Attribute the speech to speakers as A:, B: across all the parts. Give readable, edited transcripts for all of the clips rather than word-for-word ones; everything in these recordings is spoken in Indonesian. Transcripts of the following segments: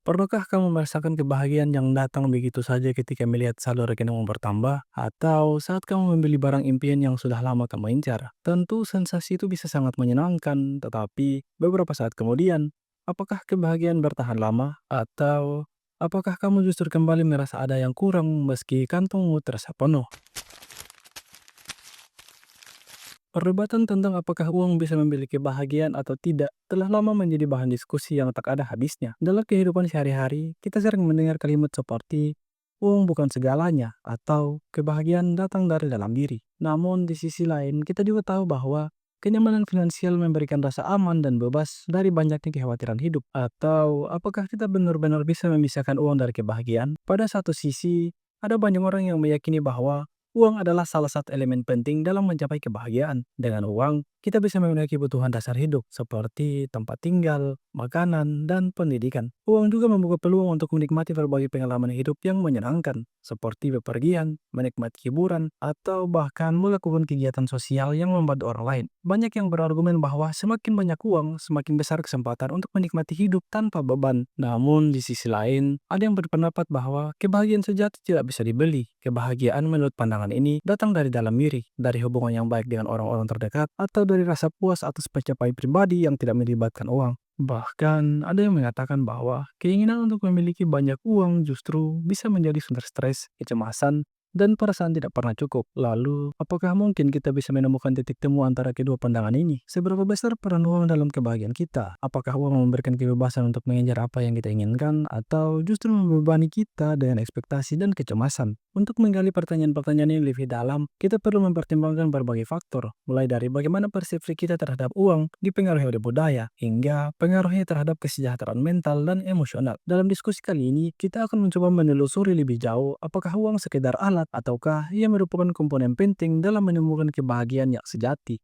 A: Pernahkah kamu merasakan kebahagiaan yang datang begitu saja ketika melihat saldo rekeningmu bertambah? Atau saat kamu membeli barang impian yang sudah lama kamu incar? Tentu sensasi itu bisa sangat menyenangkan, tetapi beberapa saat kemudian, apakah kebahagiaan bertahan lama? Atau apakah kamu justru kembali merasa ada yang kurang meski kantongmu terasa penuh? Perdebatan tentang apakah uang bisa membeli kebahagiaan atau tidak telah lama menjadi bahan diskusi yang tak ada habisnya. Dalam kehidupan sehari-hari, kita sering mendengar kalimat seperti uang bukan segalanya atau kebahagiaan datang dari dalam diri. Namun di sisi lain, kita juga tahu bahwa kenyamanan finansial memberikan rasa aman dan bebas dari banyaknya kekhawatiran hidup. Atau apakah kita benar-benar bisa memisahkan uang dari kebahagiaan? Pada satu sisi, ada banyak orang yang meyakini bahwa uang adalah salah satu elemen penting dalam mencapai kebahagiaan. Dengan uang, kita bisa memenuhi kebutuhan dasar hidup seperti tempat tinggal, makanan, dan pendidikan. Uang juga membuka peluang untuk menikmati berbagai pengalaman hidup yang menyenangkan, seperti bepergian, menikmati hiburan, atau bahkan melakukan kegiatan sosial yang membantu orang lain. Banyak yang berargumen bahwa semakin banyak uang, semakin besar kesempatan untuk menikmati hidup tanpa beban. Namun, di sisi lain, ada yang berpendapat bahwa kebahagiaan sejati tidak bisa dibeli. Kebahagiaan menurut pandangan ini datang dari dalam diri, dari hubungan yang baik dengan orang-orang terdekat, atau dari rasa puas atas pencapaian pribadi yang tidak melibatkan uang. Bahkan ada yang mengatakan bahwa keinginan untuk memiliki banyak uang justru bisa menjadi sumber stres, kecemasan, dan perasaan tidak pernah cukup. Lalu, apakah mungkin kita bisa menemukan titik temu antara kedua pandangan ini? Seberapa besar peran uang dalam kebahagiaan kita? Apakah uang memberikan kebebasan untuk mengejar apa yang kita inginkan, atau justru membebani kita dengan ekspektasi dan kecemasan? Untuk menggali pertanyaan-pertanyaan yang lebih dalam, kita perlu mempertimbangkan berbagai faktor, mulai dari bagaimana persepsi kita terhadap uang dipengaruhi oleh budaya, hingga pengaruhnya terhadap kesejahteraan mental dan emosional. Dalam diskusi kali ini, kita akan mencoba menelusuri lebih jauh apakah uang sekedar alat ataukah ia merupakan komponen penting dalam menemukan kebahagiaan yang sejati.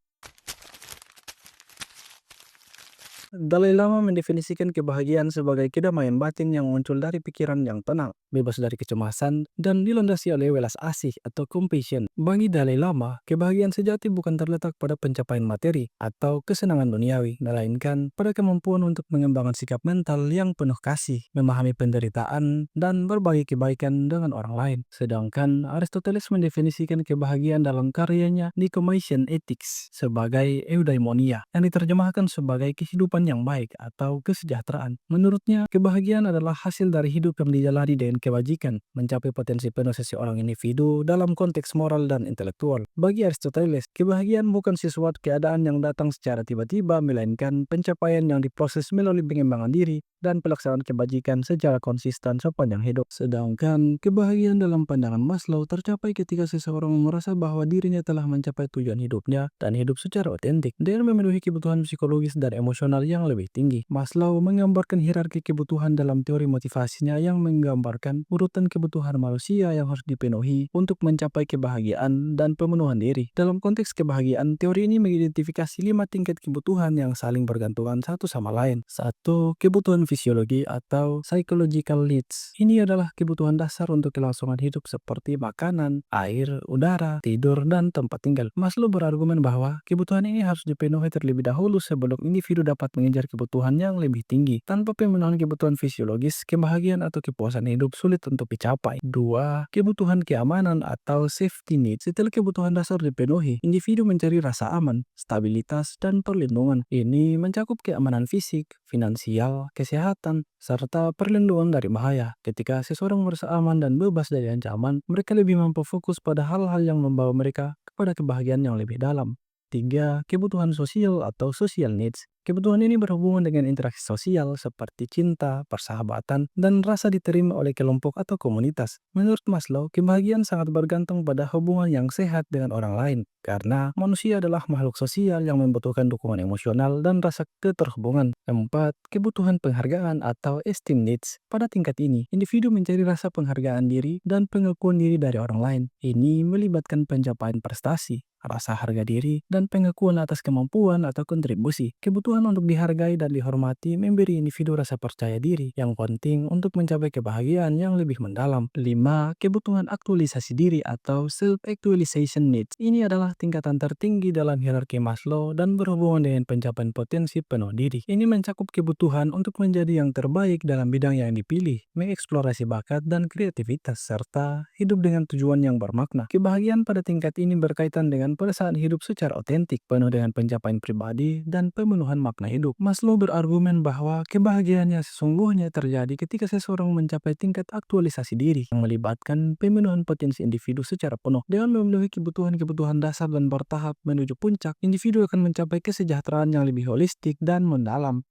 A: Dalai Lama mendefinisikan kebahagiaan sebagai kedamaian batin yang muncul dari pikiran yang tenang, bebas dari kecemasan, dan dilandasi oleh welas asih atau compassion. Bagi Dalai Lama, kebahagiaan sejati bukan terletak pada pencapaian materi atau kesenangan duniawi, melainkan pada kemampuan untuk mengembangkan sikap mental yang penuh kasih, memahami penderitaan, dan berbagi kebaikan dengan orang lain. Sedangkan Aristoteles mendefinisikan kebahagiaan dalam karyanya Nicomachean Ethics sebagai eudaimonia, yang diterjemahkan sebagai kehidupan yang baik atau kesejahteraan. Menurutnya, kebahagiaan adalah hasil dari hidup yang dijalani dengan kebajikan, mencapai potensi penuh seseorang individu dalam konteks moral dan intelektual. Bagi Aristoteles, kebahagiaan bukan sesuatu keadaan yang datang secara tiba-tiba, melainkan pencapaian yang diproses melalui pengembangan diri dan pelaksanaan kebajikan secara konsisten sepanjang hidup. Sedangkan kebahagiaan dalam pandangan Maslow tercapai ketika seseorang merasa bahwa dirinya telah mencapai tujuan hidupnya dan hidup secara otentik dengan memenuhi kebutuhan psikologis dan emosional yang lebih tinggi. Maslow menggambarkan hierarki kebutuhan dalam teori motivasinya yang menggambarkan urutan kebutuhan manusia yang harus dipenuhi untuk mencapai kebahagiaan dan pemenuhan diri. Dalam konteks kebahagiaan, teori ini mengidentifikasi 5 tingkat kebutuhan yang saling bergantungan satu sama lain. Satu, kebutuhan fisiologi atau psychological needs. Ini adalah kebutuhan dasar untuk kelangsungan hidup seperti makanan, air, udara, tidur, dan tempat tinggal. Maslow berargumen bahwa kebutuhan ini harus dipenuhi terlebih dahulu sebelum individu dapat mengejar kebutuhan yang lebih tinggi. Tanpa pemenuhan kebutuhan fisiologis, kebahagiaan atau kepuasan hidup sulit untuk dicapai. Dua, kebutuhan keamanan atau safety needs. Setelah kebutuhan dasar dipenuhi, individu mencari rasa aman, stabilitas, dan perlindungan. Ini mencakup keamanan fisik, finansial, kesehatan, serta perlindungan dari bahaya. Ketika seseorang merasa aman dan bebas dari ancaman, mereka lebih mampu fokus pada hal-hal yang membawa mereka kepada kebahagiaan yang lebih dalam. Tiga, kebutuhan sosial atau social needs. Kebutuhan ini berhubungan dengan interaksi sosial seperti cinta, persahabatan, dan rasa diterima oleh kelompok atau komunitas. Menurut Maslow, kebahagiaan sangat bergantung pada hubungan yang sehat dengan orang lain, karena manusia adalah makhluk sosial yang membutuhkan dukungan emosional dan rasa keterhubungan. Keempat, kebutuhan penghargaan atau esteem needs. Pada tingkat ini, individu mencari rasa penghargaan diri dan pengakuan diri dari orang lain. Ini melibatkan pencapaian prestasi, rasa harga diri, dan pengakuan atas kemampuan atau kontribusi. Kebutuhan Kebutuhan untuk dihargai dan dihormati memberi individu rasa percaya diri yang penting untuk mencapai kebahagiaan yang lebih mendalam. 5. Kebutuhan aktualisasi diri atau self-actualization needs. Ini adalah tingkatan tertinggi dalam hierarki Maslow dan berhubungan dengan pencapaian potensi penuh diri. Ini mencakup kebutuhan untuk menjadi yang terbaik dalam bidang yang dipilih, mengeksplorasi bakat dan kreativitas, serta hidup dengan tujuan yang bermakna. Kebahagiaan pada tingkat ini berkaitan dengan perasaan hidup secara otentik, penuh dengan pencapaian pribadi dan pemenuhan makna hidup. Maslow berargumen bahwa kebahagiaan yang sesungguhnya terjadi ketika seseorang mencapai tingkat aktualisasi diri yang melibatkan pemenuhan potensi individu secara penuh. Dengan memenuhi kebutuhan-kebutuhan dasar dan bertahap menuju puncak, individu akan mencapai kesejahteraan yang lebih holistik dan mendalam.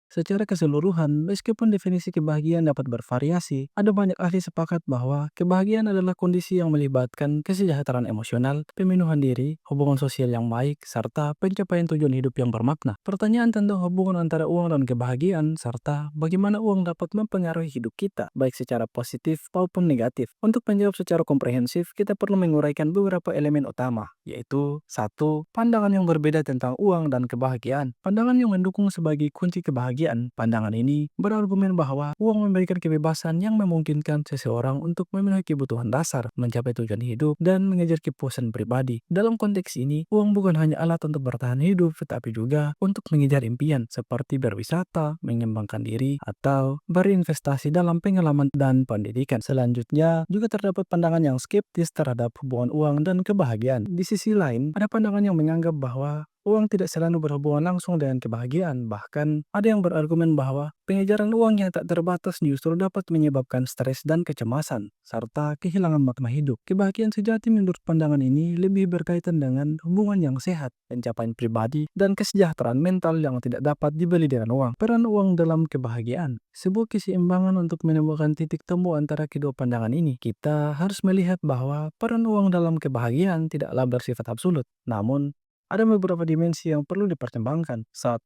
A: Secara keseluruhan, meskipun definisi kebahagiaan dapat bervariasi, ada banyak ahli sepakat bahwa kebahagiaan adalah kondisi yang melibatkan kesejahteraan emosional, pemenuhan diri, hubungan sosial yang baik, serta pencapaian tujuan hidup yang bermakna. Pertanyaan tentang hubungan antara uang dan kebahagiaan, serta bagaimana uang dapat mempengaruhi hidup kita, baik secara positif maupun negatif. Untuk menjawab secara komprehensif, kita perlu menguraikan beberapa elemen utama, yaitu 1. Pandangan yang berbeda tentang uang dan kebahagiaan. Pandangan yang mendukung sebagai kunci kebahagiaan. Pandangan ini berargumen bahwa uang memberikan kebebasan yang memungkinkan seseorang untuk memenuhi kebutuhan dasar, mencapai tujuan hidup, dan mengejar kepuasan pribadi. Dalam konteks ini, uang bukan hanya alat untuk bertahan hidup, tetapi juga untuk mengejar impian, seperti berwisata, mengembangkan diri, atau berinvestasi dalam pengalaman dan pendidikan. Selanjutnya, juga terdapat pandangan yang skeptis terhadap hubungan uang dan kebahagiaan. Di sisi lain, ada pandangan yang menganggap bahwa uang tidak selalu berhubungan langsung dengan kebahagiaan. Bahkan, ada yang berargumen bahwa pengejaran uang yang tak terbatas justru dapat menyebabkan stres dan kecemasan, serta kehilangan makna hidup. Kebahagiaan sejati menurut pandangan ini lebih berkaitan dengan hubungan yang sehat, pencapaian pribadi, dan kesejahteraan mental yang tidak dapat dibeli dengan uang. Peran uang dalam kebahagiaan. Sebuah keseimbangan untuk menemukan titik temu antara kedua pandangan ini. Kita harus melihat bahwa peran uang dalam kebahagiaan tidaklah bersifat absolut, namun ada beberapa dimensi yang perlu dipertimbangkan. 1.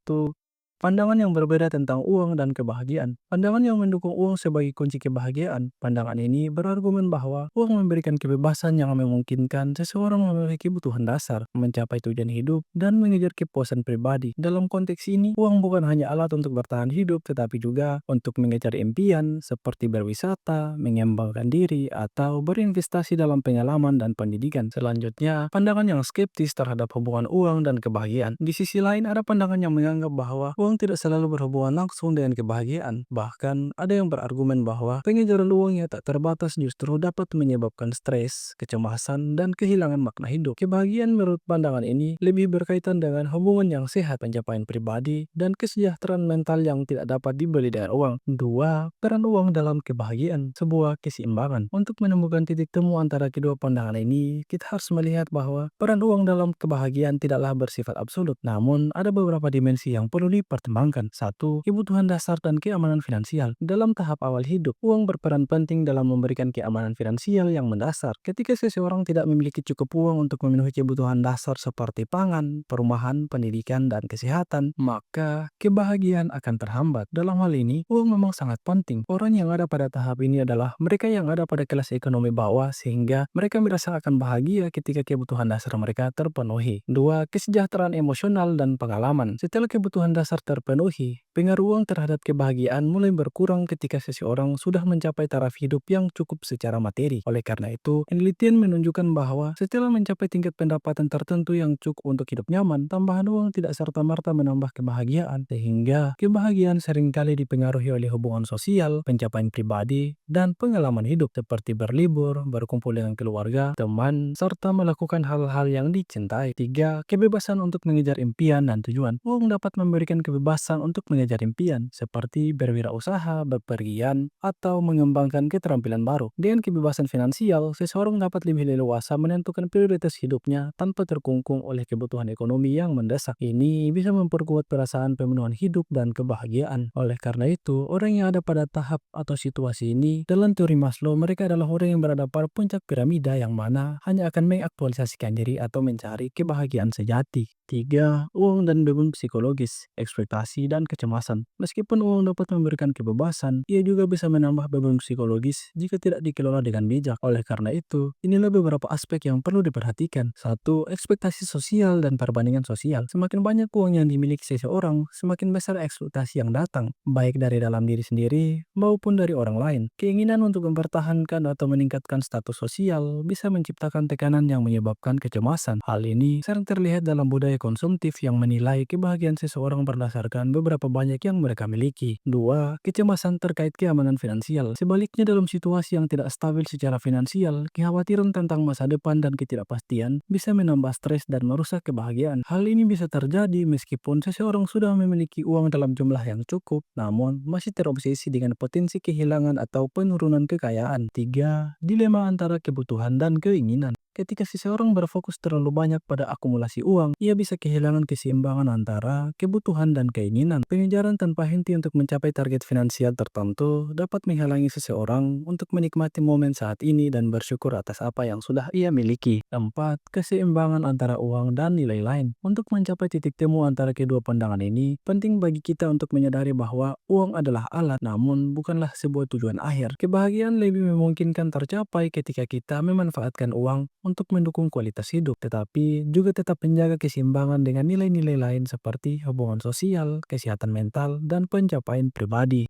A: Pandangan yang berbeda tentang uang dan kebahagiaan. Pandangan yang mendukung uang sebagai kunci kebahagiaan. Pandangan ini berargumen bahwa uang memberikan kebebasan yang memungkinkan seseorang memenuhi kebutuhan dasar, mencapai tujuan hidup, dan mengejar kepuasan pribadi. Dalam konteks ini, uang bukan hanya alat untuk bertahan hidup, tetapi juga untuk mengejar impian seperti berwisata, mengembangkan diri, atau berinvestasi dalam pengalaman dan pendidikan. Selanjutnya, pandangan yang skeptis terhadap hubungan uang dan kebahagiaan. Di sisi lain, ada pandangan yang menganggap bahwa uang tidak selalu berhubungan langsung dengan kebahagiaan. Bahkan, ada yang berargumen bahwa pengejaran uang yang tak terbatas justru dapat menyebabkan stres, kecemasan, dan kehilangan makna hidup. Kebahagiaan menurut pandangan ini lebih berkaitan dengan hubungan yang sehat, pencapaian pribadi, dan kesejahteraan mental yang tidak dapat dibeli dengan uang. 2. Peran uang dalam kebahagiaan. Sebuah keseimbangan. Untuk menemukan titik temu antara kedua pandangan ini, kita harus melihat bahwa peran uang dalam kebahagiaan tidaklah bersifat absolut, namun ada beberapa dimensi yang perlu dipertimbangkan. 1. Kebutuhan dasar dan keamanan finansial. Dalam tahap awal hidup, uang berperan penting dalam memberikan keamanan finansial yang mendasar. Ketika seseorang tidak memiliki cukup uang untuk memenuhi kebutuhan dasar seperti pangan, perumahan, pendidikan, dan kesehatan, maka kebahagiaan akan terhambat. Dalam hal ini, uang memang sangat penting. Orang yang ada pada tahap ini adalah mereka yang ada pada kelas ekonomi bawah, sehingga mereka merasa akan bahagia ketika kebutuhan dasar mereka terpenuhi. 2. Kesejahteraan emosional dan pengalaman. Setelah kebutuhan dasar terpenuhi, pengaruh uang terhadap kebahagiaan mulai berkurang ketika seseorang sudah mencapai taraf hidup yang cukup secara materi. Oleh karena itu, penelitian menunjukkan bahwa setelah mencapai tingkat pendapatan tertentu yang cukup untuk hidup nyaman, tambahan uang tidak serta-merta menambah kebahagiaan, sehingga kebahagiaan seringkali dipengaruhi oleh hubungan sosial, pencapaian pribadi, dan pengalaman hidup seperti berlibur, berkumpul dengan keluarga, teman, serta melakukan hal-hal yang dicintai. 3. Kebebasan untuk mengejar impian dan tujuan. Uang dapat memberikan kebebasan untuk mengejar impian, seperti berwirausaha, bepergian, atau mengembangkan keterampilan baru. Dengan kebebasan finansial, seseorang dapat lebih leluasa menentukan prioritas hidupnya tanpa terkungkung oleh kebutuhan ekonomi yang mendesak. Ini bisa memperkuat perasaan pemenuhan hidup dan kebahagiaan. Oleh karena itu, orang yang ada pada tahap atau situasi ini, dalam teori Maslow, mereka adalah orang yang berada pada puncak piramida yang mana hanya akan mengaktualisasikan diri atau mencari kebahagiaan sejati. Tiga, uang dan beban psikologis, ekspektasi, dan kecemasan. Meskipun uang dapat memberikan kebebasan, ia juga bisa menambah beban psikologis jika tidak dikelola dengan bijak. Oleh karena itu, inilah beberapa aspek yang perlu diperhatikan. Satu, ekspektasi sosial dan perbandingan sosial. Semakin banyak uang yang dimiliki seseorang, semakin besar ekspektasi yang datang, baik dari dalam diri sendiri maupun dari orang lain. Keinginan untuk mempertahankan atau meningkatkan status sosial bisa menciptakan tekanan yang menyebabkan kecemasan. Hal ini sering terlihat dalam budaya konsumtif yang menilai kebahagiaan seseorang berdasarkan beberapa banyak yang mereka miliki. Dua, kecemasan terkait keamanan finansial. Sebaliknya, dalam situasi yang tidak stabil secara finansial, kekhawatiran tentang masa depan dan ketidakpastian bisa menambah stres dan merusak kebahagiaan. Hal ini bisa terjadi meskipun seseorang sudah memiliki uang dalam jumlah yang cukup, namun masih terobsesi dengan potensi kehilangan atau penurunan kekayaan. Tiga, dilema antara kebutuhan dan keinginan. Ketika seseorang berfokus terlalu banyak pada akumulasi uang, ia bisa kehilangan keseimbangan antara kebutuhan dan keinginan. Pengejaran tanpa henti untuk mencapai target finansial tertentu dapat menghalangi seseorang untuk menikmati momen saat ini dan bersyukur atas apa yang sudah ia miliki. Keempat, keseimbangan antara uang dan nilai lain. Untuk mencapai titik temu antara kedua pandangan ini, penting bagi kita untuk menyadari bahwa uang adalah alat, namun bukanlah sebuah tujuan akhir. Kebahagiaan lebih memungkinkan tercapai ketika kita memanfaatkan uang untuk mendukung kualitas hidup, tetapi juga tetap menjaga keseimbangan dengan nilai-nilai lain seperti hubungan sosial, kesehatan mental, dan pencapaian pribadi.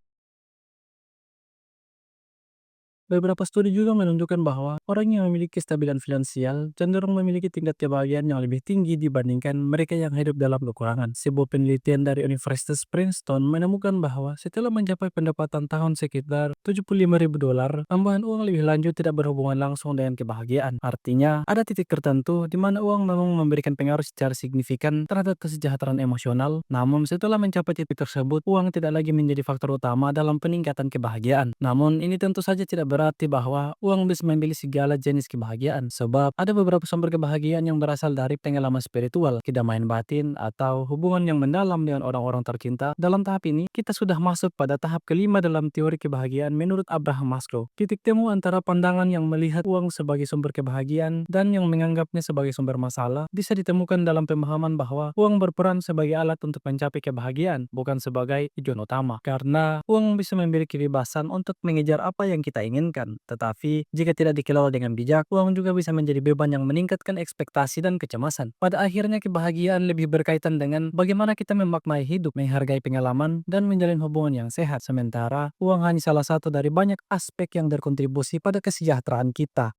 A: Beberapa studi juga menunjukkan bahwa orang yang memiliki kestabilan finansial cenderung memiliki tingkat kebahagiaan yang lebih tinggi dibandingkan mereka yang hidup dalam kekurangan. Sebuah penelitian dari Universitas Princeton menemukan bahwa setelah mencapai pendapatan tahun sekitar $75.000, tambahan uang lebih lanjut tidak berhubungan langsung dengan kebahagiaan. Artinya, ada titik tertentu di mana uang memang memberikan pengaruh secara signifikan terhadap kesejahteraan emosional, namun setelah mencapai titik tersebut, uang tidak lagi menjadi faktor utama dalam peningkatan kebahagiaan. Namun, ini tentu saja tidak berarti bahwa uang bisa memilih segala jenis kebahagiaan, sebab ada beberapa sumber kebahagiaan yang berasal dari pengalaman spiritual, kedamaian batin, atau hubungan yang mendalam dengan orang-orang tercinta. Dalam tahap ini, kita sudah masuk pada tahap kelima dalam teori kebahagiaan menurut Abraham Maslow. Titik temu antara pandangan yang melihat uang sebagai sumber kebahagiaan dan yang menganggapnya sebagai sumber masalah bisa ditemukan dalam pemahaman bahwa uang berperan sebagai alat untuk mencapai kebahagiaan, bukan sebagai tujuan utama. Karena uang bisa memberi kebebasan untuk mengejar apa yang kita inginkan, tetapi jika tidak dikelola dengan bijak, uang juga bisa menjadi beban yang meningkatkan ekspektasi dan kecemasan. Pada akhirnya, kebahagiaan lebih berkaitan dengan bagaimana kita memaknai hidup, menghargai pengalaman, dan menjalin hubungan yang sehat. Sementara, uang hanya salah satu dari banyak aspek yang berkontribusi pada kesejahteraan kita.